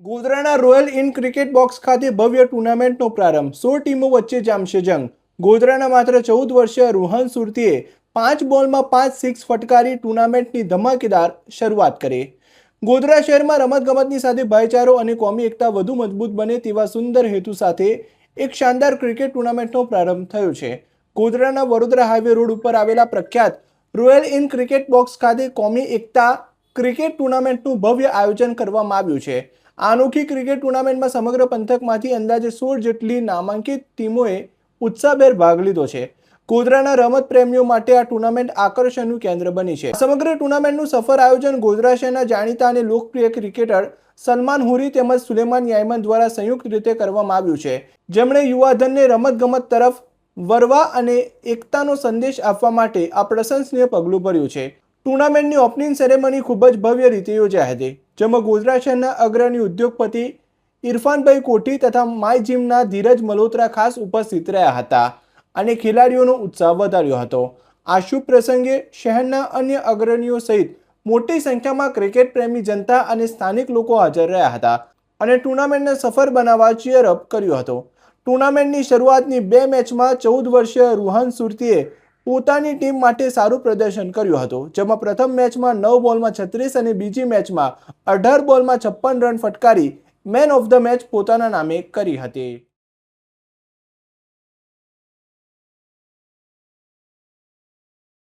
ગોધરાના royal in cricket box ખાતે ભવ્ય ટુર્નામેન્ટનો પ્રારંભ 16 ટીમો વચ્ચે જામશે જંગ. ગોધરાના માત્ર 14 વર્ષીય રૂહાન સુરતીએ 5 બોલમાં 5 સિક્સ ફટકારી ટુર્નામેન્ટની ધમાકેદાર શરૂઆત કરી. ગોધરા શહેરમાં રમતગમતની સાથે ભાઈચારો અને કોમી એકતા વધુ મજબૂત બને તેવા સુંદર હેતુ સાથે એક શાનદાર ક્રિકેટ ટુર્નામેન્ટનો પ્રારંભ થયો છે. ગોધરાના વડોદરા હાઈવે રોડ ઉપર આવેલા પ્રખ્યાત રોયલ ઇન ક્રિકેટ બોક્સ ખાતે કોમી એકતા ક્રિકેટ ટુર્નામેન્ટનું ભવ્ય આયોજન કરવામાં આવ્યું છે. આ અનોખી ક્રિકેટ ટુર્નામેન્ટમાં સમગ્ર પંથકમાંથી અંદાજે 16 જેટલી નામાંકિત ટીમોએ ઉત્સાહભેર ભાગ લીધો છે. ગોધરાના રમત પ્રેમીઓ માટે આ ટુર્નામેન્ટ આકર્ષણનું કેન્દ્ર બની છે. સમગ્ર ટુર્નામેન્ટનું સફળ આયોજન ગોધરા શહેરના જાણીતા અને લોકપ્રિય ક્રિકેટર સલમાન હુરી તેમજ સુલેમાન યાયમન દ્વારા સંયુક્ત રીતે કરવામાં આવ્યું છે, જેમણે યુવાધનને રમતગમત તરફ વળવા અને એકતાનો સંદેશ આપવા માટે આ પ્રશંસનીય પગલું ભર્યું છે. ટુર્નામેન્ટની ઓપનિંગ સેરેમની ખૂબ જ ભવ્ય રીતે યોજાઈ હતી, જેમાં ગોધરા શહેરના અગ્રણી ઉદ્યોગપતિ ઇરફાનભાઈ કોઠી તથા માય જીમના ધીરજ મલ્હોત્રા ખાસ ઉપસ્થિત રહ્યા હતા અને ખેલાડીઓનો ઉત્સાહ વધાર્યો હતો. આ શુભ પ્રસંગે શહેરના અન્ય અગ્રણીઓ સહિત મોટી સંખ્યામાં ક્રિકેટ પ્રેમી જનતા અને સ્થાનિક લોકો હાજર રહ્યા હતા અને ટુર્નામેન્ટને સફળ બનાવવા ચીયરઅપ કર્યો હતો. ટુર્નામેન્ટની શરૂઆતની 2 મેચમાં 14 વર્ષીય રૂહાન સુરતીએ પોતાની ટીમ માટે સારું પ્રદર્શન કર્યું હતું, જેમાં પ્રથમ મેચમાં 9 બોલમાં 36 અને બીજી મેચમાં 18 બોલમાં 56 રન ફટકારી મેન ઓફ ધ મેચ પોતાના નામે કરી હતી.